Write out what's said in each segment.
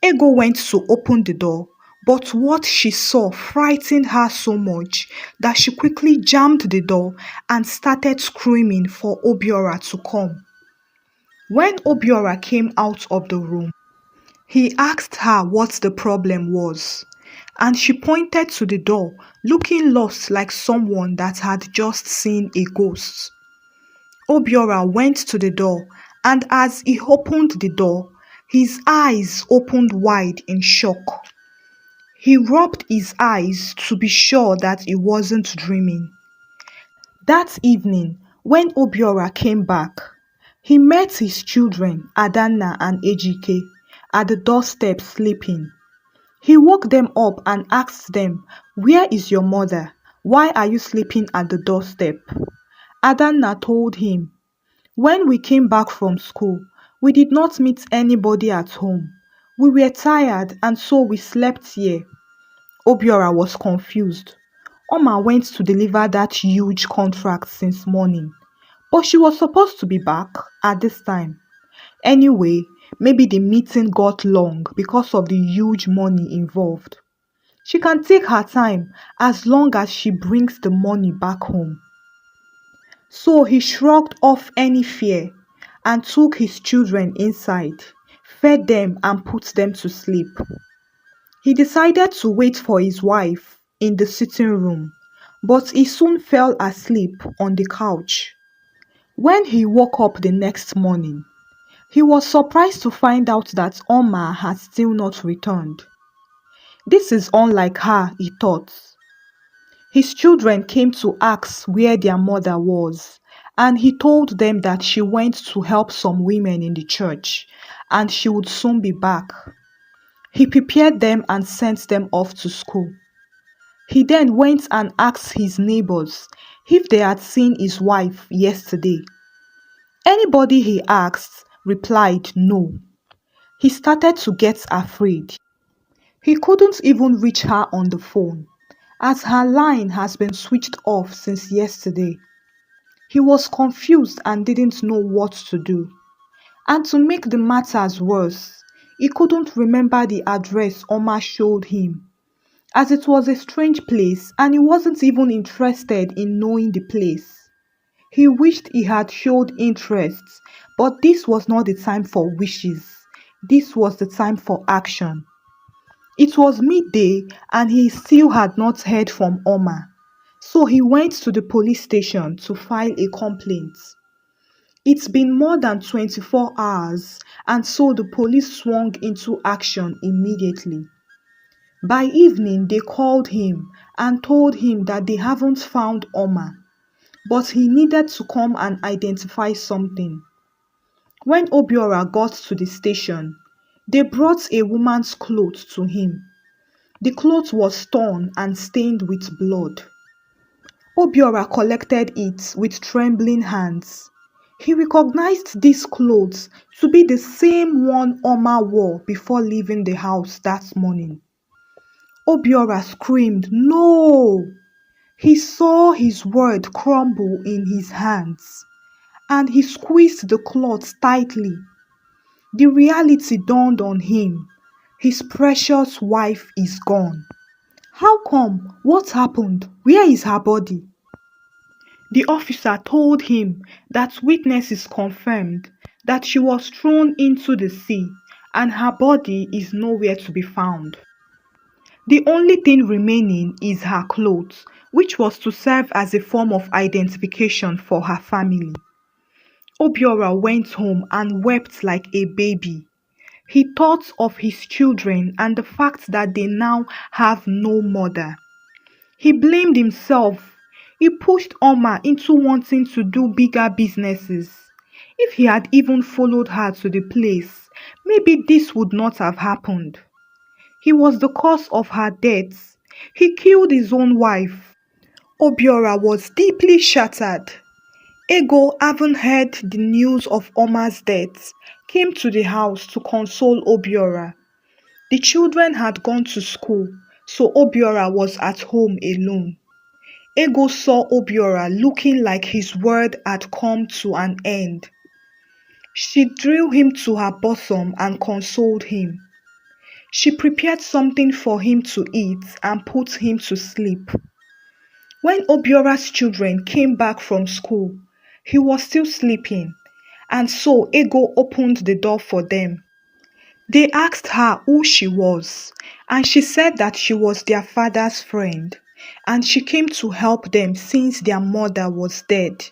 Ego went to open the door, but what she saw frightened her so much that she quickly jammed the door and started screaming for Obiora to come. When Obiora came out of the room, he asked her what the problem was, and she pointed to the door, looking lost like someone that had just seen a ghost. Obiora went to the door, and as he opened the door, his eyes opened wide in shock. He rubbed his eyes to be sure that he wasn't dreaming. That evening, when Obiora came back, he met his children, Adanna and Ejike, at the doorstep sleeping. He woke them up and asked them, "Where is your mother? Why are you sleeping at the doorstep?" Adanna told him, "When we came back from school, we did not meet anybody at home. We were tired and so we slept here." Obiora was confused. Oma went to deliver that huge contract since morning, but she was supposed to be back at this time. Anyway, maybe the meeting got long because of the huge money involved. She can take her time as long as she brings the money back home. So he shrugged off any fear and took his children inside, fed them and put them to sleep. He decided to wait for his wife in the sitting room, but he soon fell asleep on the couch. When he woke up the next morning, he was surprised to find out that Oma had still not returned. This is unlike her, he thought. His children came to ask where their mother was, and he told them that she went to help some women in the church and she would soon be back. He prepared them and sent them off to school. He then went and asked his neighbors if they had seen his wife yesterday. Anybody he asked replied no. He started to get afraid. He couldn't even reach her on the phone, as her line has been switched off since yesterday. He was confused and didn't know what to do. And to make the matters worse, he couldn't remember the address Oma showed him, as it was a strange place and he wasn't even interested in knowing the place. He wished he had showed interest, but this was not the time for wishes. This was the time for action. It was midday and he still had not heard from Oma, so he went to the police station to file a complaint. It's been more than 24 hours, and so the police swung into action immediately. By evening, they called him and told him that they haven't found Oma, but he needed to come and identify something. When Obiora got to the station, they brought a woman's clothes to him. The cloth was torn and stained with blood. Obiora collected it with trembling hands. He recognized these clothes to be the same one Oma wore before leaving the house that morning. Obiora screamed, "No!" He saw his word crumble in his hands, and he squeezed the cloth tightly. The reality dawned on him. His precious wife is gone. How come? What happened? Where is her body? The officer told him that witnesses confirmed that she was thrown into the sea and her body is nowhere to be found. The only thing remaining is her clothes, which was to serve as a form of identification for her family. Obiora went home and wept like a baby. He thought of his children and the fact that they now have no mother. He blamed himself. He pushed Oma into wanting to do bigger businesses. If he had even followed her to the place, maybe this would not have happened. He was the cause of her death. He killed his own wife. Obiora was deeply shattered. Ego, having heard the news of Oma's death, came to the house to console Obiora. The children had gone to school, so Obiora was at home alone. Ego saw Obiora looking like his word had come to an end. She drew him to her bosom and consoled him. She prepared something for him to eat and put him to sleep. When Obiora's children came back from school, he was still sleeping, and so Ego opened the door for them. They asked her who she was, and she said that she was their father's friend, and she came to help them since their mother was dead.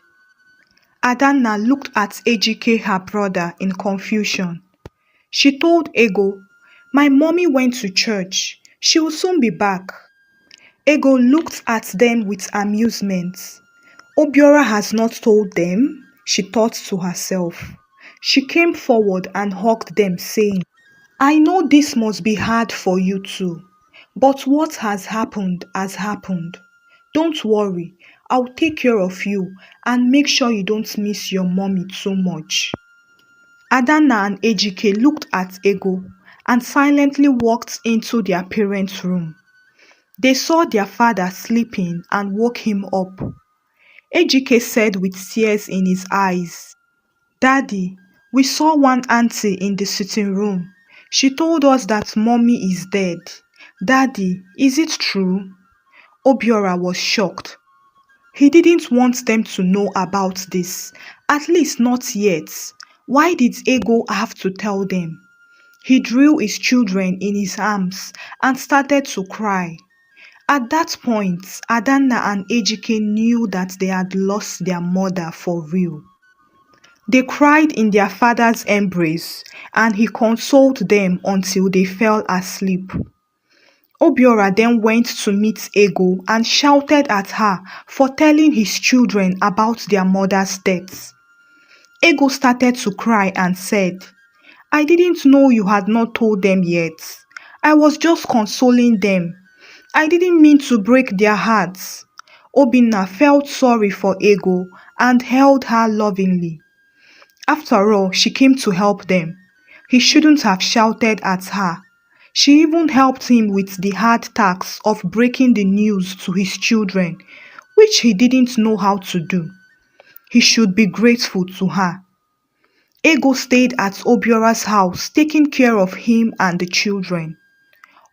Adanna looked at Ejike, her brother, in confusion. She told Ego, "My mommy went to church. She will soon be back." Ego looked at them with amusement. Obiora has not told them, she thought to herself. She came forward and hugged them, saying, "I know this must be hard for you too, but what has happened has happened. Don't worry, I'll take care of you and make sure you don't miss your mommy too much." Adanna and Ejike looked at Ego and silently walked into their parents' room. They saw their father sleeping and woke him up. Ejike said with tears in his eyes, "Daddy, we saw one auntie in the sitting room. She told us that mommy is dead. Daddy, is it true?" Obiora was shocked. He didn't want them to know about this, at least not yet. Why did Ego have to tell them? He drew his children in his arms and started to cry. At that point, Adanna and Ejike knew that they had lost their mother for real. They cried in their father's embrace, and he consoled them until they fell asleep. Obiora then went to meet Ego and shouted at her for telling his children about their mother's death. Ego started to cry and said, "I didn't know you had not told them yet. I was just consoling them. I didn't mean to break their hearts." Obinna felt sorry for Ego and held her lovingly. After all, she came to help them. He shouldn't have shouted at her. She even helped him with the hard task of breaking the news to his children, which he didn't know how to do. He should be grateful to her. Ego stayed at Obiora's house, taking care of him and the children.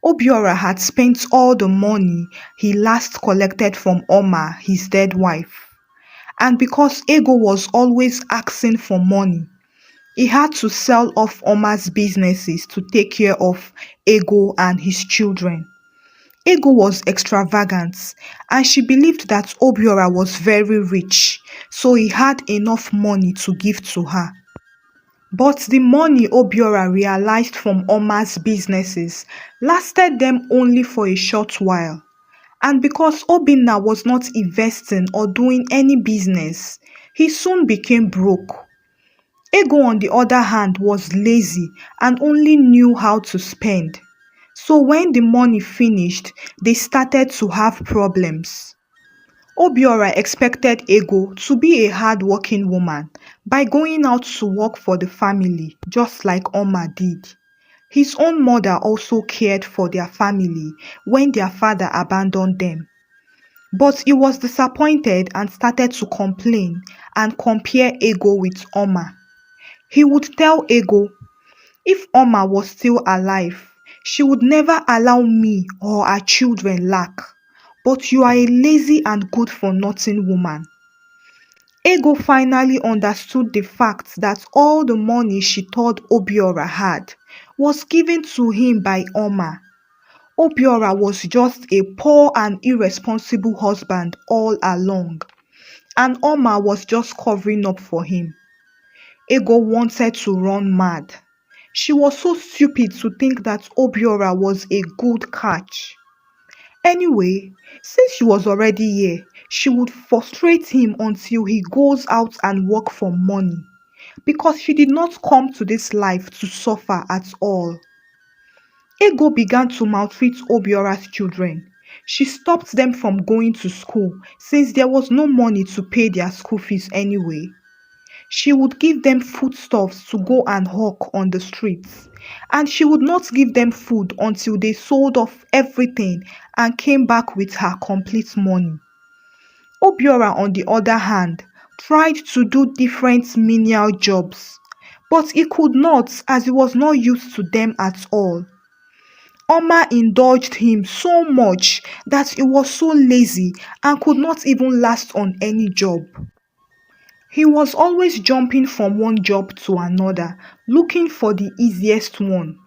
Obiora had spent all the money he last collected from Oma, his dead wife. And because Ego was always asking for money, he had to sell off Oma's businesses to take care of Ego and his children. Ego was extravagant, and she believed that Obiora was very rich, so he had enough money to give to her. But the money Obiora realized from Oma's businesses lasted them only for a short while. And because Obinna was not investing or doing any business, he soon became broke. Ego, on the other hand, was lazy and only knew how to spend. So when the money finished, they started to have problems. Obiora expected Ego to be a hard-working woman by going out to work for the family, just like Oma did. His own mother also cared for their family when their father abandoned them. But he was disappointed and started to complain and compare Ego with Oma. He would tell Ego, "If Oma was still alive, she would never allow me or our children lack. But you are a lazy and good-for-nothing woman." Ego finally understood the fact that all the money she thought Obiora had was given to him by Oma. Obiora was just a poor and irresponsible husband all along, and Oma was just covering up for him. Ego wanted to run mad. She was so stupid to think that Obiora was a good catch. Anyway, since she was already here, she would frustrate him until he goes out and work for money, because she did not come to this life to suffer at all. Ego began to maltreat Obiora's children. She stopped them from going to school since there was no money to pay their school fees anyway. She would give them foodstuffs to go and hawk on the streets, and she would not give them food until they sold off everything and came back with her complete money. Obiora, on the other hand, tried to do different menial jobs, but he could not as he was not used to them at all. Oma indulged him so much that he was so lazy and could not even last on any job. He was always jumping from one job to another, looking for the easiest one.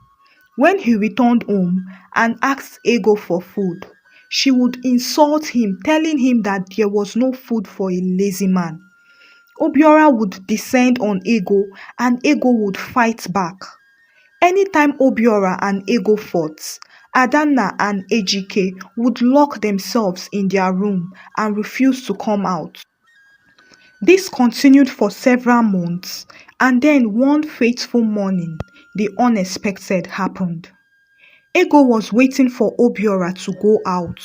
When he returned home and asked Ego for food, she would insult him, telling him that there was no food for a lazy man. Obiora would descend on Ego and Ego would fight back. Anytime Obiora and Ego fought, Adanna and Ejike would lock themselves in their room and refuse to come out. This continued for several months, and then one fateful morning, the unexpected happened. Ego was waiting for Obiora to go out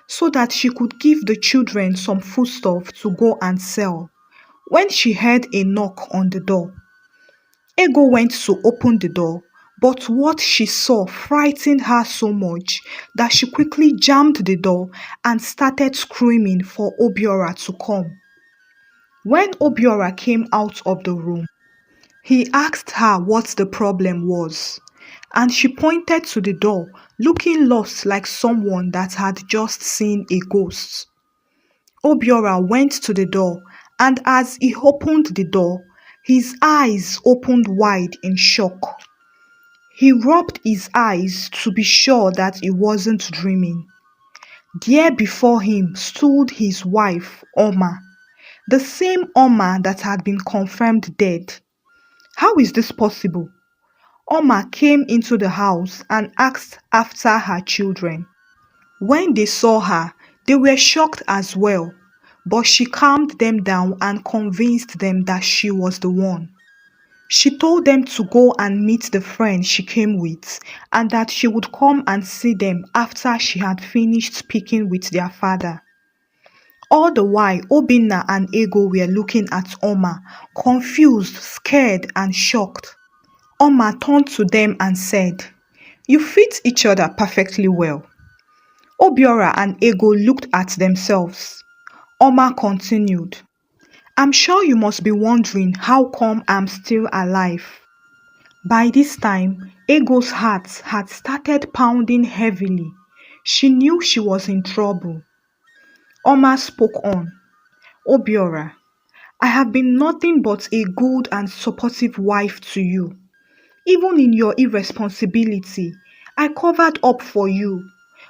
so that she could give the children some foodstuff to go and sell when she heard a knock on the door. Ego went to open the door, but what she saw frightened her so much that she quickly jammed the door and started screaming for Obiora to come. When Obiora came out of the room, he asked her what the problem was, and she pointed to the door, looking lost like someone that had just seen a ghost. Obiora went to the door, and as he opened the door, his eyes opened wide in shock. He rubbed his eyes to be sure that he wasn't dreaming. There before him stood his wife, Oma, the same Oma that had been confirmed dead. How is this possible? Oma came into the house and asked after her children. When they saw her, they were shocked as well, but she calmed them down and convinced them that she was the one. She told them to go and meet the friend she came with and that she would come and see them after she had finished speaking with their father. All the while, Obinna and Ego were looking at Oma, confused, scared, and shocked. Oma turned to them and said, "You fit each other perfectly well." Obiora and Ego looked at themselves. Oma continued, "I'm sure you must be wondering how come I'm still alive." By this time, Ego's heart had started pounding heavily. She knew she was in trouble. Oma spoke on. "Obiora, I have been nothing but a good and supportive wife to you. Even in your irresponsibility, I covered up for you.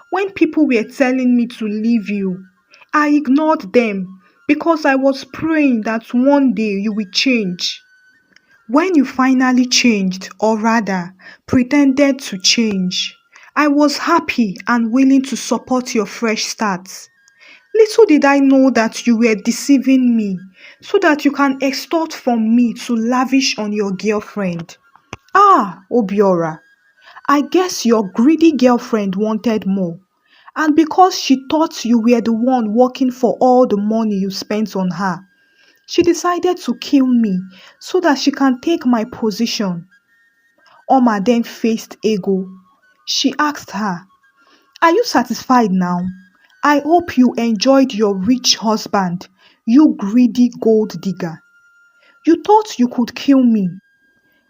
When people were telling me to leave you, I ignored them because I was praying that one day you will change. When you finally changed, or rather, pretended to change, I was happy and willing to support your fresh start. Little did I know that you were deceiving me so that you can extort from me to lavish on your girlfriend. Ah, Obiora, I guess your greedy girlfriend wanted more. And because she thought you were the one working for all the money you spent on her, she decided to kill me so that she can take my position." Oma then faced Ego. She asked her, "Are you satisfied now? I hope you enjoyed your rich husband, you greedy gold digger. You thought you could kill me.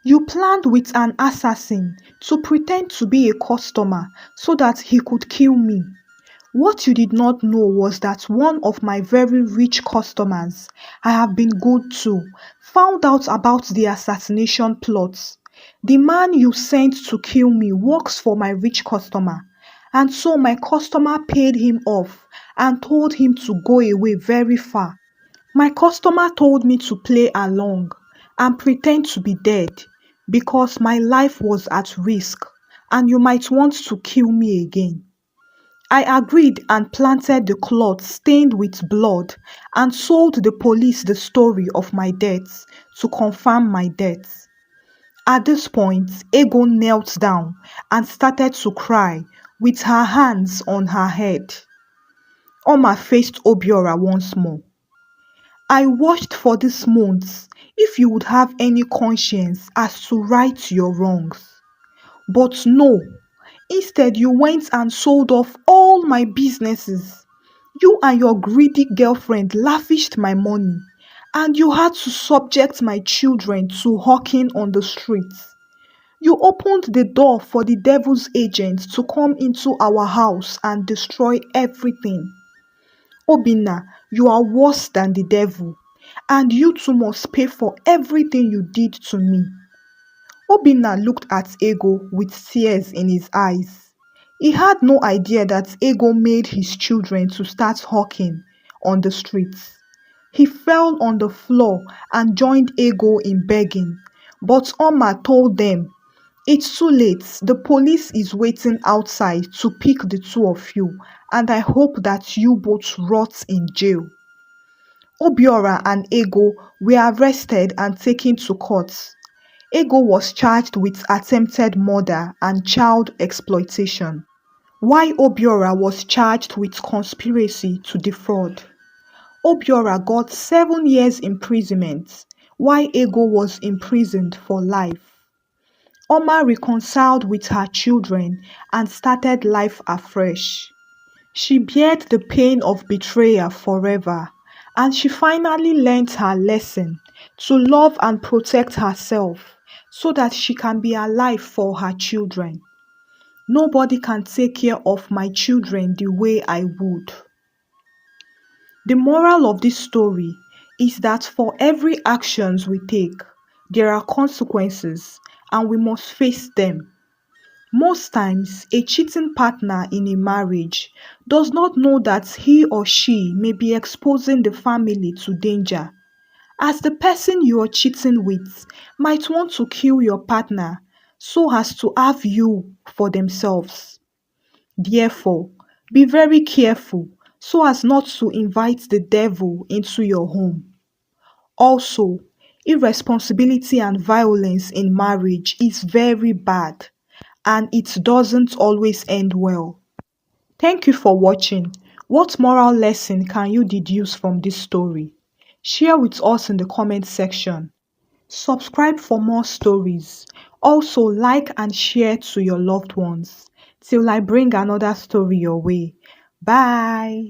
You planned with an assassin to pretend to be a customer so that he could kill me. What you did not know was that one of my very rich customers I have been good to found out about the assassination plots. The man you sent to kill me works for my rich customer, and so my customer paid him off and told him to go away very far. My customer told me to play along and pretend to be dead because my life was at risk and you might want to kill me again. I agreed and planted the cloth stained with blood and told the police the story of my death to confirm my death." At this point, Ego knelt down and started to cry with her hands on her head. Oma faced Obiora once more. "I watched for these months if you would have any conscience as to right your wrongs. But no, instead you went and sold off all my businesses. You and your greedy girlfriend lavished my money, and you had to subject my children to hawking on the streets. You opened the door for the devil's agent to come into our house and destroy everything. Obinna, you are worse than the devil, and you too must pay for everything you did to me. Obinna looked at Ego with tears in his eyes. He had no idea that Ego made his children to start hawking on the streets. He fell on the floor and joined Ego in begging, but Oma told them, "It's too late. The police is waiting outside to pick the two of you, and I hope that you both rot in jail." Obiora and Ego were arrested and taken to court. Ego was charged with attempted murder and child exploitation, while Obiora was charged with conspiracy to defraud. Obiora got 7 years imprisonment, while Ego was imprisoned for life. Oma reconciled with her children and started life afresh. She bared the pain of betrayal forever, and she finally learned her lesson to love and protect herself so that she can be alive for her children. Nobody can take care of my children the way I would. The moral of this story is that for every actions we take, there are consequences and we must face them. Most times, a cheating partner in a marriage does not know that he or she may be exposing the family to danger, as the person you are cheating with might want to kill your partner so as to have you for themselves. Therefore, be very careful so as not to invite the devil into your home. Also, irresponsibility and violence in marriage is very bad and it doesn't always end well. Thank you for watching. What moral lesson can you deduce from this story? Share with us in the comment section. Subscribe for more stories. Also, like and share to your loved ones. Till I bring another story your way. Bye.